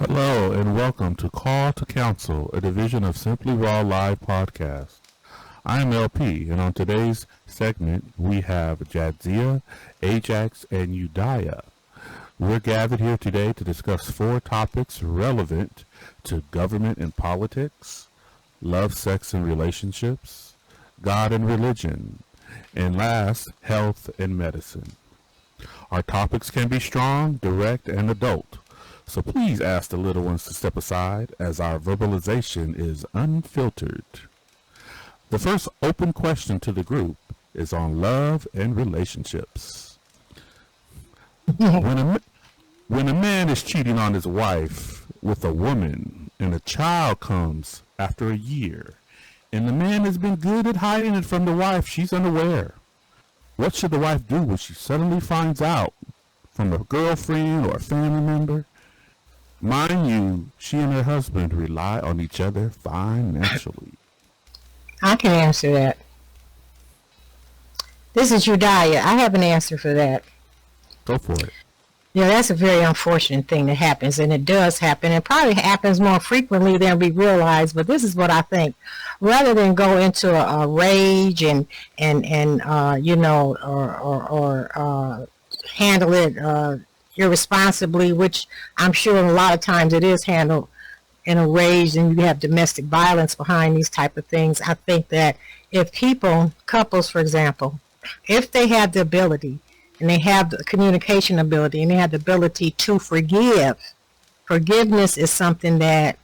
Hello and welcome to Call to Counsel, a division of Simply Raw Live podcast. I am LP, and on today's segment, we have Jadzia, Ajax, and Udiah. We're gathered here today to discuss 4 topics relevant to government and politics, love, sex, and relationships, God and religion, and last, health and medicine. Our topics can be strong, direct, and adult, so please ask the little ones to step aside as our verbalization is unfiltered. The first open question to the group is on love and relationships. When a man is cheating on his wife with a woman and a child comes after a year, and the man has been good at hiding it from the wife, she's unaware. What should the wife do when she suddenly finds out from a girlfriend or a family member? Mind you, she and her husband rely on each other financially. I can answer that. This is Udiah. I have an answer for that. Go for it. Yeah, that's a very unfortunate thing that happens, and it does happen. It probably happens more frequently than we realize, but this is what I think. Rather than go into a rage and handle it irresponsibly, which I'm sure a lot of times it is handled in a rage, and you have domestic violence behind these type of things. I think that if couples, for example, if they have the ability and they have the communication ability and they have the ability to forgiveness is something that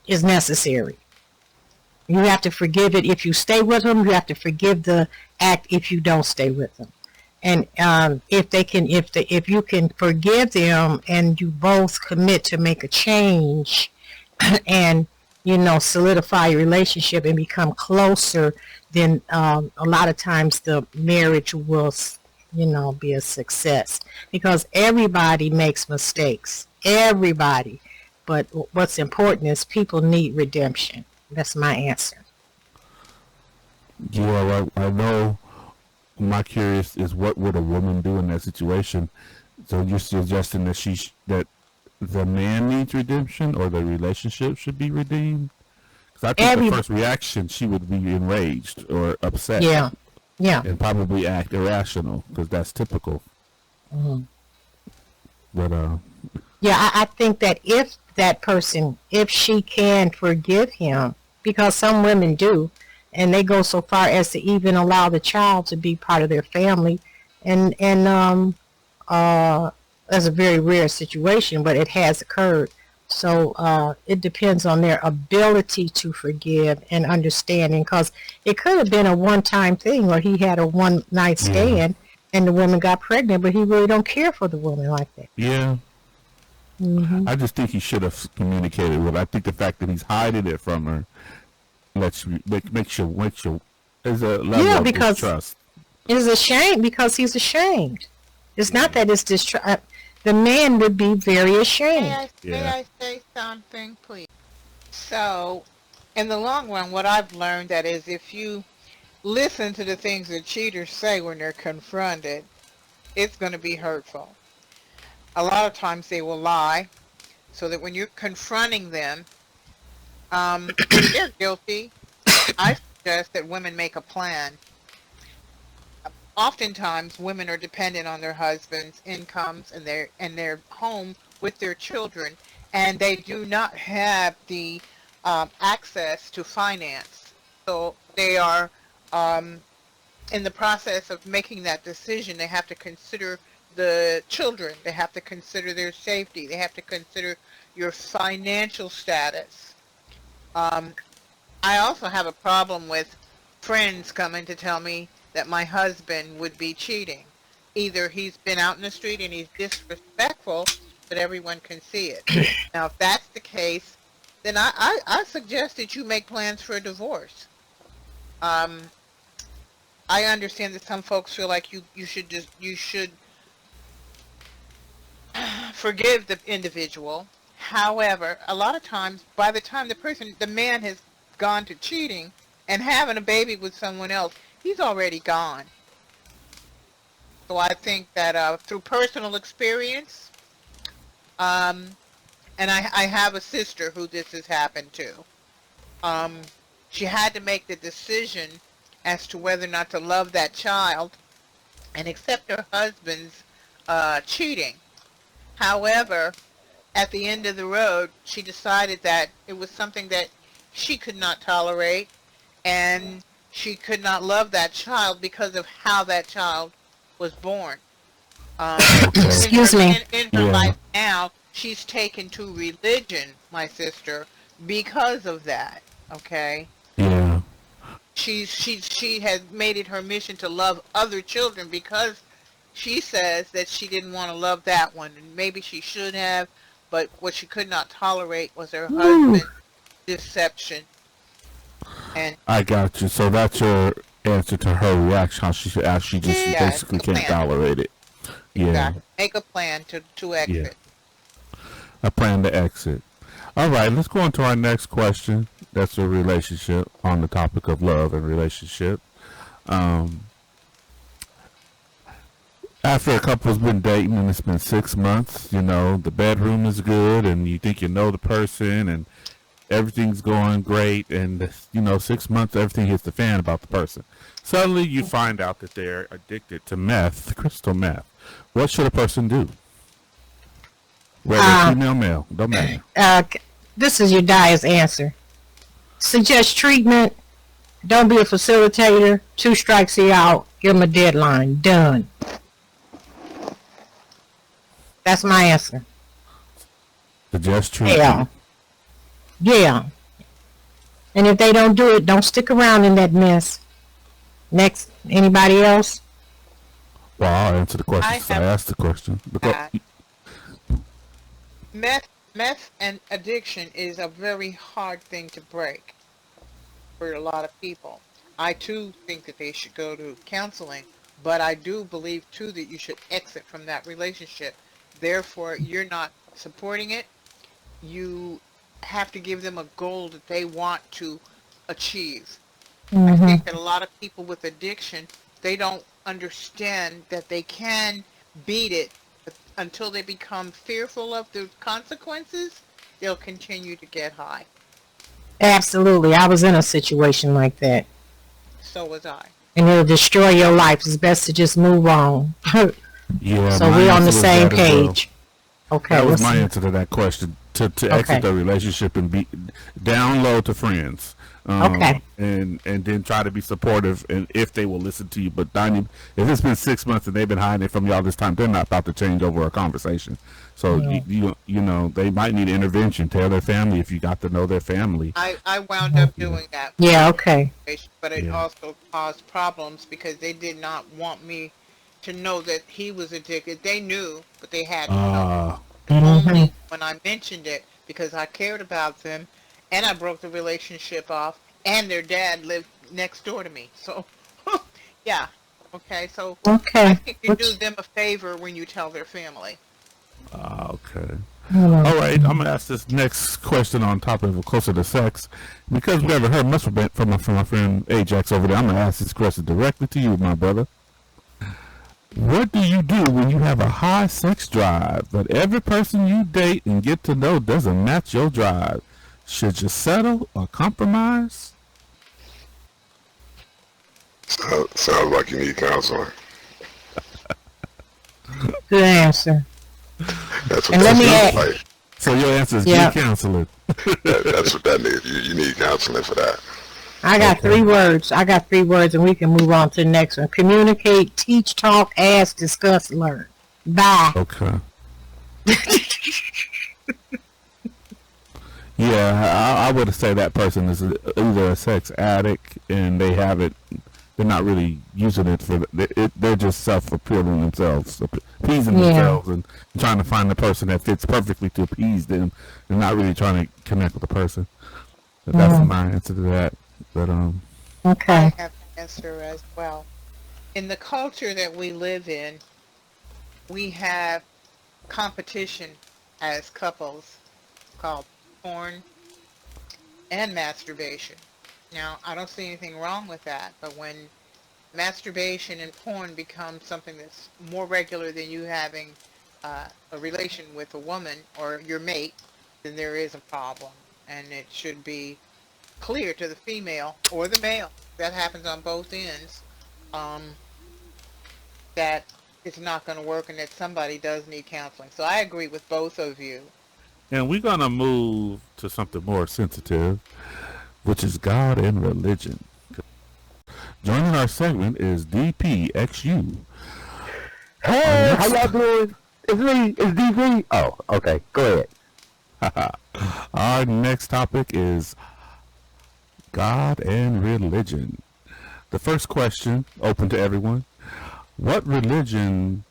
is necessary. You have to forgive it if you stay with them. You have to forgive the act if you don't stay with them. And if you can forgive them and you both commit to make a change and solidify your relationship and become closer, then a lot of times the marriage will be a success, because everybody makes mistakes, everybody. But what's important is people need redemption. That's my answer. Yeah, I know. My curious is, what would a woman do in that situation? So you're suggesting that the man needs redemption, or the relationship should be redeemed? Because I think the first reaction, she would be enraged or upset. Yeah. And probably act irrational, because that's typical. Mm-hmm. But yeah, I think that if that person, if she can forgive him, because some women do, and they go so far as to even allow the child to be part of their family, and that's a very rare situation, but it has occurred. So it depends on their ability to forgive and understanding, because it could have been a one-time thing where he had a one-night stand and the woman got pregnant, but he really don't care for the woman like that. Yeah. Mm-hmm. I just think he should have communicated with her. I think the fact that he's hiding it from her makes you there's a level of distrust. It's a shame, because he's ashamed. It's not that it's distrust. The man would be very ashamed. May I say something, please? So, in the long run, what I've learned that is, if you listen to the things that cheaters say when they're confronted, it's going to be hurtful. A lot of times they will lie, so that when you're confronting them, if they're guilty, I suggest that women make a plan. Oftentimes, women are dependent on their husbands' incomes and their home with their children, and they do not have the access to finance. So they are in the process of making that decision. They have to consider the children. They have to consider their safety. They have to consider your financial status. I also have a problem with friends coming to tell me that my husband would be cheating. Either he's been out in the street and he's disrespectful, but everyone can see it. Now, if that's the case, then I suggest that you make plans for a divorce. I understand that some folks feel like you should forgive the individual. However, a lot of times, by the time the man has gone to cheating and having a baby with someone else, he's already gone. So I think that through personal experience, Um, and I have a sister who this has happened to. Um, she had to make the decision as to whether or not to love that child and accept her husband's cheating. However, at the end of the road, she decided that it was something that she could not tolerate, and she could not love that child because of how that child was born. Okay. Excuse me. In her Yeah. life now, she's taken to religion, my sister, because of that. Okay, Yeah. she has made it her mission to love other children because she says that she didn't want to love that one, and maybe she should have, but what she could not tolerate was her Woo. husband's deception. And I got you. So that's your answer to her reaction. How she just yeah, basically make a can't plan. tolerate it. Yeah. Exactly. Make a plan to Yeah. exit. A plan to exit. All right, let's go on to our next question. That's a relationship on the topic of love and relationship. Um, After a couple's been dating and it's been 6 months, the bedroom is good and you think you know the person and everything's going great, and 6 months everything hits the fan about the person. Suddenly you find out that they're addicted to meth, crystal meth. What should a person do? Whether Uh, female, male, don't matter. this is your Dia's answer. Suggest treatment. Don't be a facilitator. 2 strikes, you out. Give them a deadline. Done. That's my answer. Suggest treatment. Yeah. Yeah. And if they don't do it, don't stick around in that mess. Next, anybody else? Well, I'll answer the question I since I have asked the question. that. Meth and addiction is a very hard thing to break for a lot of people. I too think that they should go to counseling, but I do believe too that you should exit from that relationship. Therefore, you're not supporting it. You have to give them a goal that they want to achieve. I Mm-hmm. think that a lot of people with addiction, they don't understand that they can beat it, but until they become fearful of the consequences, they'll continue to get high. Absolutely. I was in a situation like that. So was I. And it'll destroy your life. It's best to just move on. Yeah, So my we're on answer the was same that as well. page. Okay, That was let's my see. answer to that question. To Okay. exit the relationship and be down low to friends, Okay. and then try to be supportive, and if they will listen to you. But Donnie, if it's been 6 months and they've been hiding it from y'all this time, they're not about to change over a conversation. So Yeah. they might need intervention. Tell their family if you got to know their family. I wound up doing that, Yeah, okay. but it Yeah. also caused problems because they did not want me to know that he was addicted. They knew, but they had to know. Mm-hmm. Only when I mentioned it because I cared about them, and I broke the relationship off, and their dad lived next door to me. So, yeah, okay. So I Okay. think you do them a favor when you tell their family. Okay. Hold on. All right, I'm gonna ask this next question on topic of closer to sex, because we haven't heard much from my friend Ajax over there. I'm gonna ask this question directly to you, my brother. What do you do when you have a high sex drive, but every person you date and get to know doesn't match your drive? Should you settle or compromise? Sounds like you need counseling. Good answer. That's what And let that me sounds add- like. So your answer is Yeah. get counseling. That's what that needs. You need counseling for that. I got Okay. 3 words. And we can move on to the next one. Communicate, teach, talk, ask, discuss, learn. Bye. Okay. Yeah, I would say that person is either a sex addict and they have it. They're not really using it for. They're just self-appealing themselves, appeasing Yeah. themselves, and trying to find the person that fits perfectly to appease them, and not really trying to connect with the person. But that's Mhm. my answer to that. But I Okay. have an answer as well. In the culture that we live in, we have competition as couples called porn and masturbation. Now, I don't see anything wrong with that, but when masturbation and porn become something that's more regular than you having a relation with a woman or your mate, then there is a problem, and it should be clear to the female or the male. That happens on both ends. Um, that it's not going to work, and that somebody does need counseling. So I agree with both of you. And we're going to move to something more sensitive, which is God and religion. Joining our segment is DPXU. Hey, how y'all doing? It's me. It's DV. Oh, okay. Go ahead. Our next topic is God and religion. The first question, open to everyone. What religion,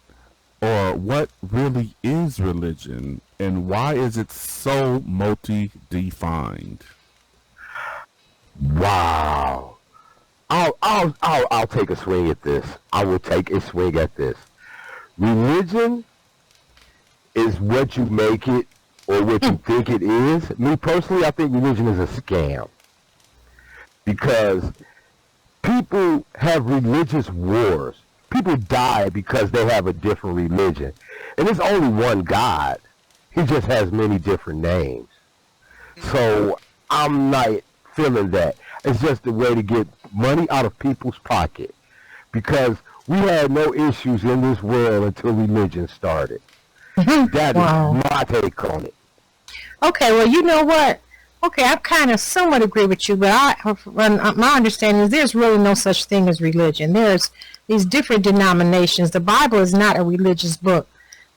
or what really is religion, and why is it so multi-defined? Wow. I'll take a swing at this. I will take a swing at this. Religion is what you make it or what you think it is. Me personally, I think religion is a scam. Because people have religious wars. People die because they have a different religion. And there's only one God. He just has many different names. So I'm not feeling that. It's just a way to get money out of people's pocket. Because we had no issues in this world until religion started. That Wow. is my take on it. Okay, well, you know what? Okay, I kind of somewhat agree with you, but my understanding is there's really no such thing as religion. There's these different denominations. The Bible is not a religious book.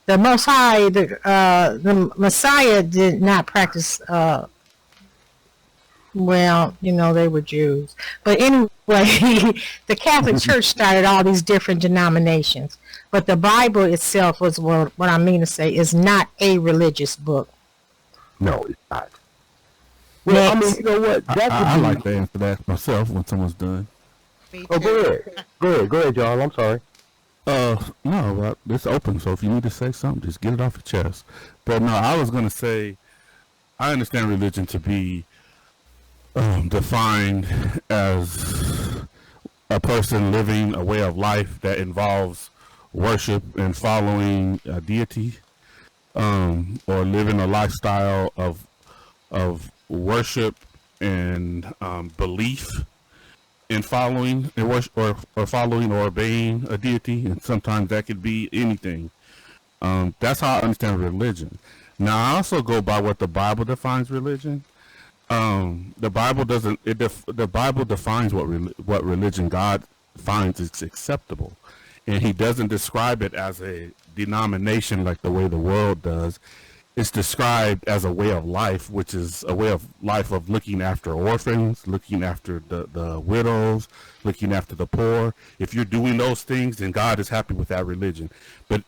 The Most High, the Messiah did not practice. Well, you know, they were Jews, but anyway, the Catholic Church started all these different denominations. But the Bible itself was what I mean to say is not a religious book. No, it's not. Well, I mean, you know what? That I would be... like to answer that myself when someone's done. Me too. Oh, go ahead. Go ahead, John. I'm sorry. No, but it's open, so if you need to say something, just get it off your chest. But no, I was going to say, I understand religion to be defined as a person living a way of life that involves worship and following a deity, or living a lifestyle of worship and belief in following and worship, or following or obeying a deity, and sometimes that could be anything. That's how I understand religion. Now, I also go by what the Bible defines religion. The Bible doesn't. The Bible defines what religion God finds is acceptable, and He doesn't describe it as a denomination like the way the world does. It's described as a way of life, which is a way of life of looking after orphans, looking after the widows, looking after the poor. If you're doing those things, then God is happy with that religion. But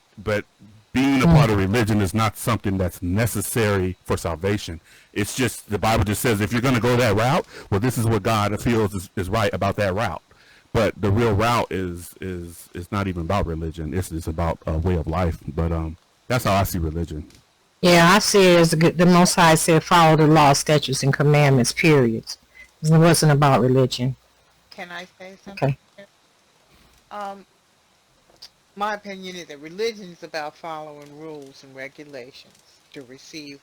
being a part of religion is not something that's necessary for salvation. It's just, the Bible just says, if you're going to go that route, well, this is what God feels is right about that route. But the real route is not even about religion. It's about a way of life. But that's how I see religion. Yeah, I see it as the Most High said, follow the law, statutes, and commandments, periods. It wasn't about religion. Can I say something? Okay. My opinion is that religion is about following rules and regulations to receive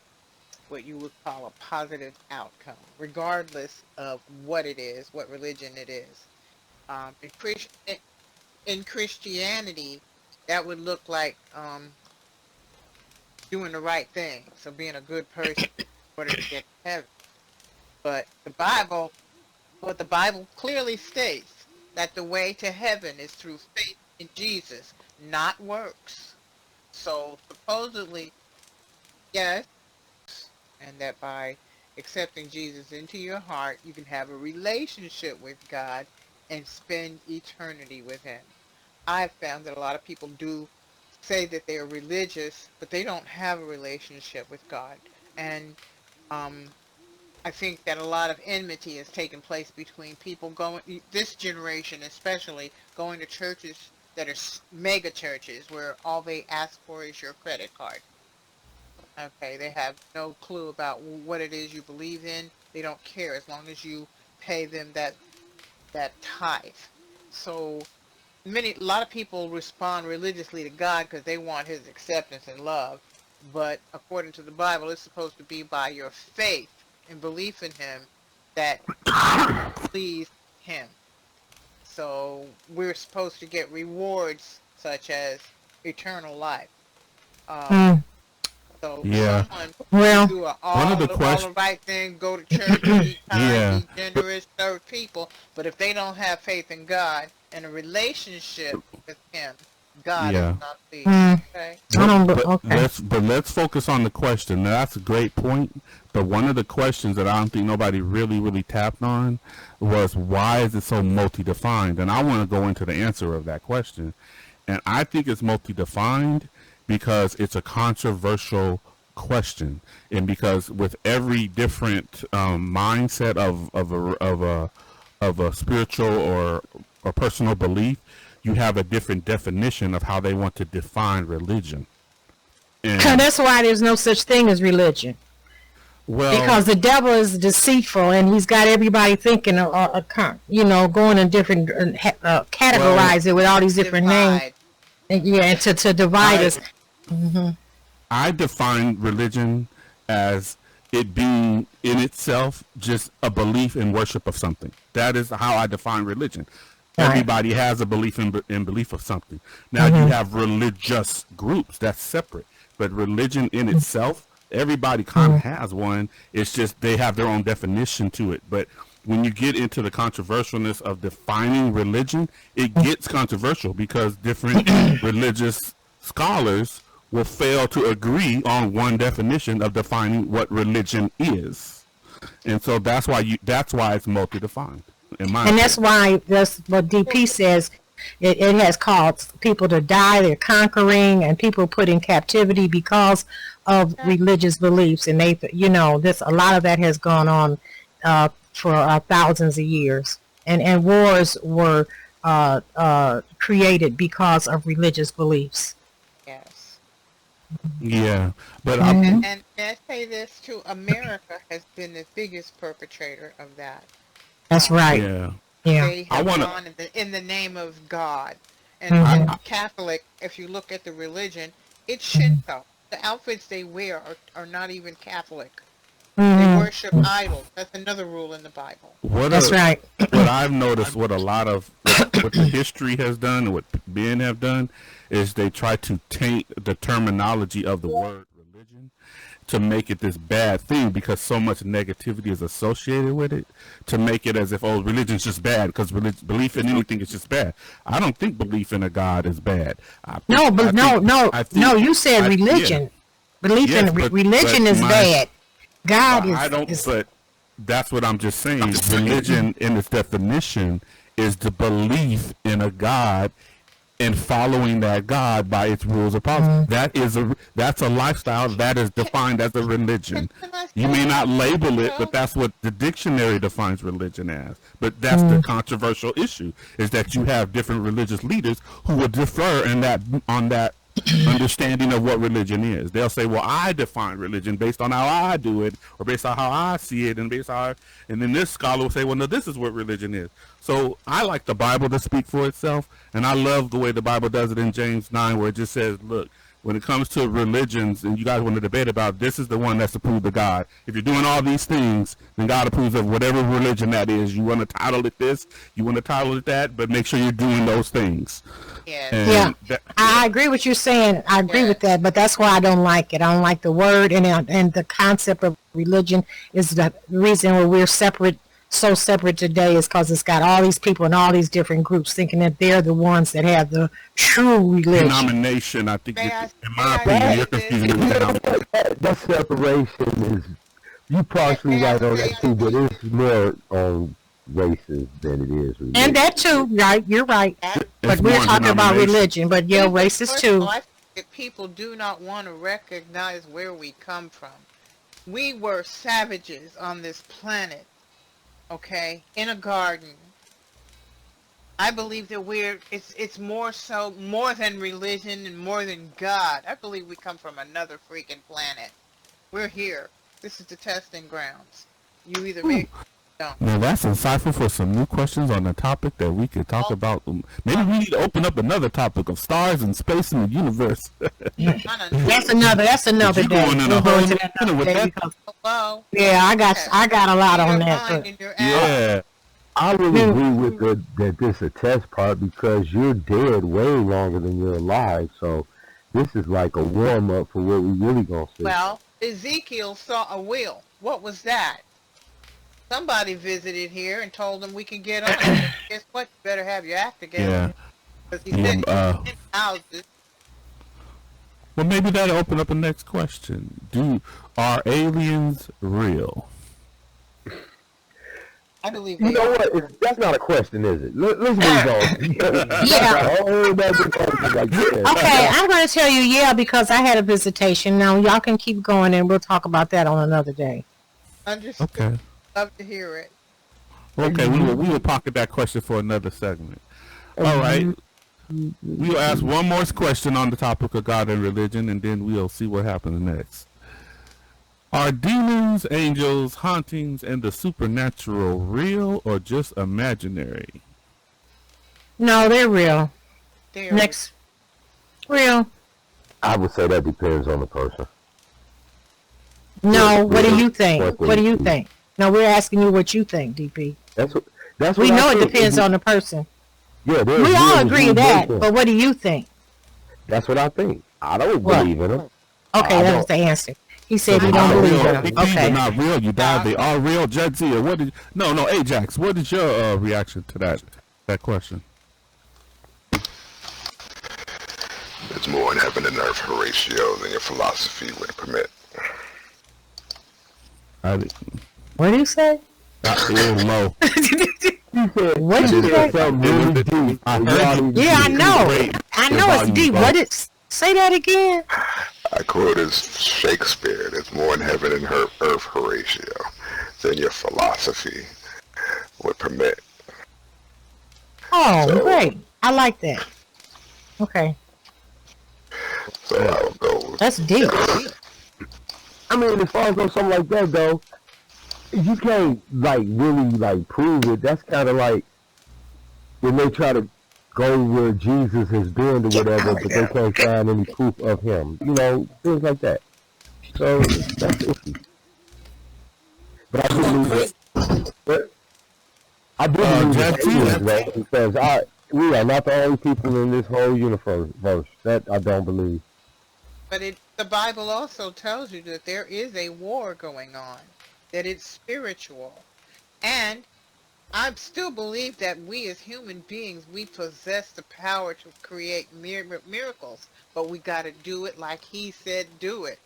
what you would call a positive outcome, regardless of what it is, what religion it is. In Christianity, that would look like doing the right thing, so being a good person in order to get to heaven. But what the Bible clearly states, that the way to heaven is through faith in Jesus, not works. So supposedly, yes, and that by accepting Jesus into your heart, you can have a relationship with God and spend eternity with Him. I've found that a lot of people do say that they are religious, but they don't have a relationship with God. And I think that a lot of enmity has taken place between people this generation especially, going to churches that are mega churches where all they ask for is your credit card. Okay, they have no clue about what it is you believe in. They don't care as long as you pay them that tithe. So a lot of people respond religiously to God because they want His acceptance and love, but according to the Bible, it's supposed to be by your faith and belief in Him that please Him. So we're supposed to get rewards such as eternal life. Mm. So Yeah. someone Well, do One of the all the right thing, go to church, be kind, Yeah. be generous, serve people. But if they don't have faith in God and a relationship with Him, God Yeah. is not pleased. Mm. Okay. I don't. But Okay. let's focus on the question. Now, that's a great point. But one of the questions that I don't think nobody really tapped on was, why is it so multi-defined? And I want to go into the answer of that question. And I think it's multi-defined because it's a controversial question, and because with every different mindset of a spiritual or personal belief, you have a different definition of how they want to define religion. And That's why there's no such thing as religion. well, Because the devil is deceitful, and he's got everybody thinking, going in different, categorize it with all these different names. Divide. And, yeah, and to divide I- us. I define religion as it being in itself just a belief and worship of something. That is how I define religion. Right. Everybody has a belief in belief of something. Now you have religious groups, that's separate. But religion in itself, everybody kind of has one. It's just they have their own definition to it. But when you get into the controversialness of defining religion, it gets controversial because different religious scholars will fail to agree on one definition of defining what religion is. And so that's why it's multi-defined. In my And that's opinion. why that's what DP says. It has caused people to die. They're conquering, and people put in captivity because of religious beliefs. And this a lot of that has gone on for thousands of years. And wars were created because of religious beliefs. Yes. Yeah, but And I say this too, America has been the biggest perpetrator of that. That's right. yeah, Yeah. They I have wanna- gone in the name of God. And Mhm. Catholic, if you look at the religion, it's Shinto. The outfits they wear are not even Catholic. They Mhm. worship idols. That's another rule in the Bible. That's right. what I've noticed, what the history has done, and what men have done, is they try to taint the terminology of the word religion to make it this bad thing because so much negativity is associated with it, to make it as if, oh, religion's just bad because belief in anything is just bad. I don't think belief in a God is bad. No, but no. You said religion. Belief Yes, in but religion is my- bad. God I don't. is. But that's what I'm just saying. Religion, in its definition, is the belief in a God and following that God by its rules of policy. That's a lifestyle that is defined as a religion. You may not label it, but that's what the dictionary defines religion as. But that's the controversial issue: is that you have different religious leaders who will differ on that understanding of what religion is. They'll say, well, I define religion based on how I do it, or based on how I see it, and and then this scholar will say, well, no, this is what religion is. So I like the Bible to speak for itself, and I love the way the Bible does it in James 9, where it just says, look, when it comes to religions, and you guys want to debate about, this is the one that's approved of God. If you're doing all these things, then God approves of whatever religion that is. You want to title it this, you want to title it that, but make sure you're doing those things. Yes. And Yeah, I agree with you saying. I agree with that, but that's why I don't like it. I don't like the word and the concept of religion is the reason why we're separate, so separate today, is because it's got all these people in all these different groups thinking that they're the ones that have the true religion. Denomination, I think, May I- in may my I opinion, say you're this? confusing it with denomination. That separation is, you partially right on that too, but it's more on races than it is religion. And that too, right? You're right. But It's we're more talking about denomination. religion. But yeah, racist First of too. all, I think that people do not want to recognize where we come from. We were savages on this planet, okay, in a garden. I believe that it's more than religion and more than God. I believe we come from another freaking planet. We're here. This is the testing grounds. You either make No. Now that's insightful for some new questions on a topic that we could talk about. Maybe we need to open up another topic of stars and space and the universe. That's another You day. going in We'll a go whole into that minute another with day that? because- Hello. yeah, I got a lot on Your that. mind But and your Yeah. I really agree with that this a test part because you're dead way longer than you're alive. So this is like a warm up for what we really gonna see. Well, Ezekiel saw a wheel. What was that? Somebody visited here and told them we can get on. Guess what? You better have your act together. Yeah. Because he Yeah, said in houses. Well, maybe that'll open up a next question. Are aliens real? I believe You they know are. what? That's not a question, is it? Let's move on. Yeah. Oh, that's a question like that. okay, I'm going to tell you, yeah, because I had a visitation. Now y'all can keep going, and we'll talk about that on another day. Understood. Okay. Love to hear it. Okay, we will pocket that question for another segment. All right. We'll ask one more question on the topic of God and religion, and then we'll see what happens next. Are demons, angels, hauntings, and the supernatural real or just imaginary? No, they're real. They are. Next, real. I would say that depends on the person. No, what do you think? What What do you think? No, we're asking you what you think, DP. That's what We I know it think. depends on the person. Yeah, We all agree that, but what do you think? That's what I think. I don't What? believe in them. Okay, I that don't- was the answer. He said he They're don't not believe real. in them. These Okay. are not real. You died. They are real. Jadzia, what did? No, Ajax. What is your reaction to that question? There's more in heaven and earth, Horatio, than your philosophy would permit. What did you say? Real low. What did you say? Something really deep. I heard Yeah, I know. Great. I Your know it's volume deep. low. What is? Say that again. I quote as Shakespeare, there's more in heaven and earth, Horatio, than your philosophy would permit. Oh, So- great. I like that. Okay, So I will go. that's deep. I mean, as far as on something like that, though, you can't, like, really, like, prove it. That's kind of like when they try to go where Jesus has been or whatever, but they can't find any proof of him. You know, things like that. So, that's the issue. But I do believe it. But I do believe Jeff, it is, though, because we are not the only people in this whole universe. That I don't believe. But the Bible also tells you that there is a war going on, that it's spiritual. And I still believe that we as human beings, we possess the power to create miracles, but we got to do it like he said do it.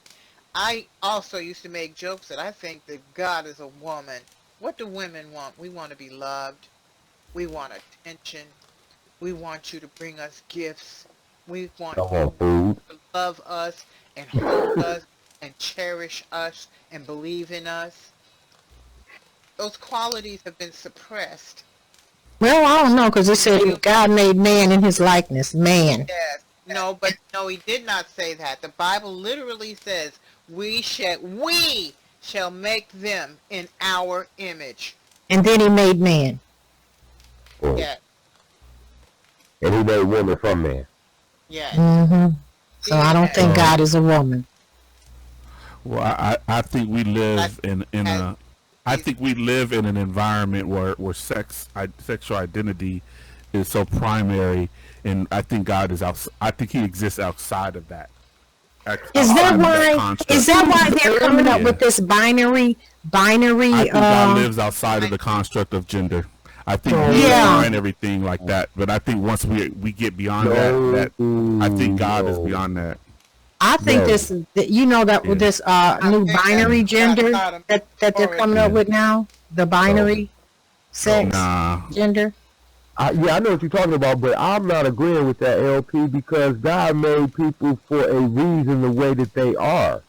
I also used to make jokes that I think that God is a woman. What do women want? We want to be loved. We want attention. We want you to bring us gifts. We want I want food. to love us and hold us and cherish us and believe in us. Those qualities have been suppressed. Well, I don't know because it said God made man in his likeness. Man. Yes. No, but no, he did not say that. The Bible literally says we shall make them in our image. And then he made man. Yes. And he made woman from man. Yes. Mm-hmm. So I don't think God is a woman. Well, I think we live in a. I think we live in an environment where sexual identity is so primary, and I think God is out. I think He exists outside of that. Is that why? construct. Is that why they're coming up Yeah. with this binary? I think God lives outside of the construct of gender. I think we Yeah. are and everything like that. But I think once we get beyond that, I think God is beyond that. I think No. this, you know, that with this new think binary that's gender got 'em that they're coming up with now, the binary sex Nah. gender. Yeah, I know what you're talking about, but I'm not agreeing with that, LP, because God made people for a reason the way that they are.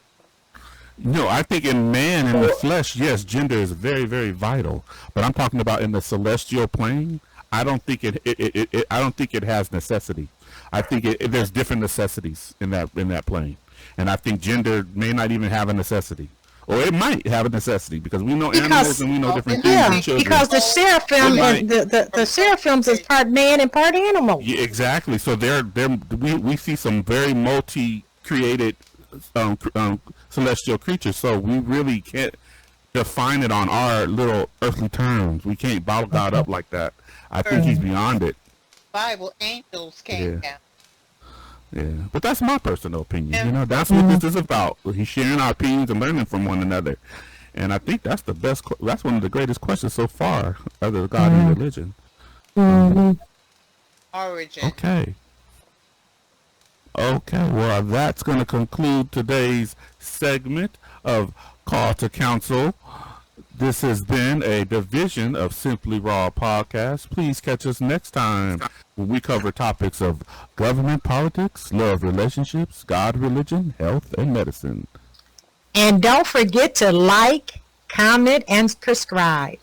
No, I think in man, in the flesh, yes, gender is very, very vital. But I'm talking about in the celestial plane. I don't think I don't think it has necessity. I think there's different necessities in that plane, and I think gender may not even have a necessity, or it might have a necessity because we know Because- animals and we know different things Yeah, with children. because the seraphim Right. and the seraphims is part man and part animal. Yeah, exactly. So we see some very multi-created celestial creatures. So we really can't define it on our little earthly terms. We can't bottle God up like that. I think he's beyond it. Bible angels came Yeah. down. Yeah, but that's my personal opinion. You know, that's what this is about. He's sharing our opinions and learning from one another. And I think that's the best. That's one of the greatest questions so far, other than God and religion. Origin. Okay. Okay, well, that's going to conclude today's segment of Call to Counsel. This has been a division of Simply Raw Podcast. Please catch us next time when we cover topics of government, politics, love, relationships, God, religion, health, and medicine. And don't forget to like, comment, and subscribe.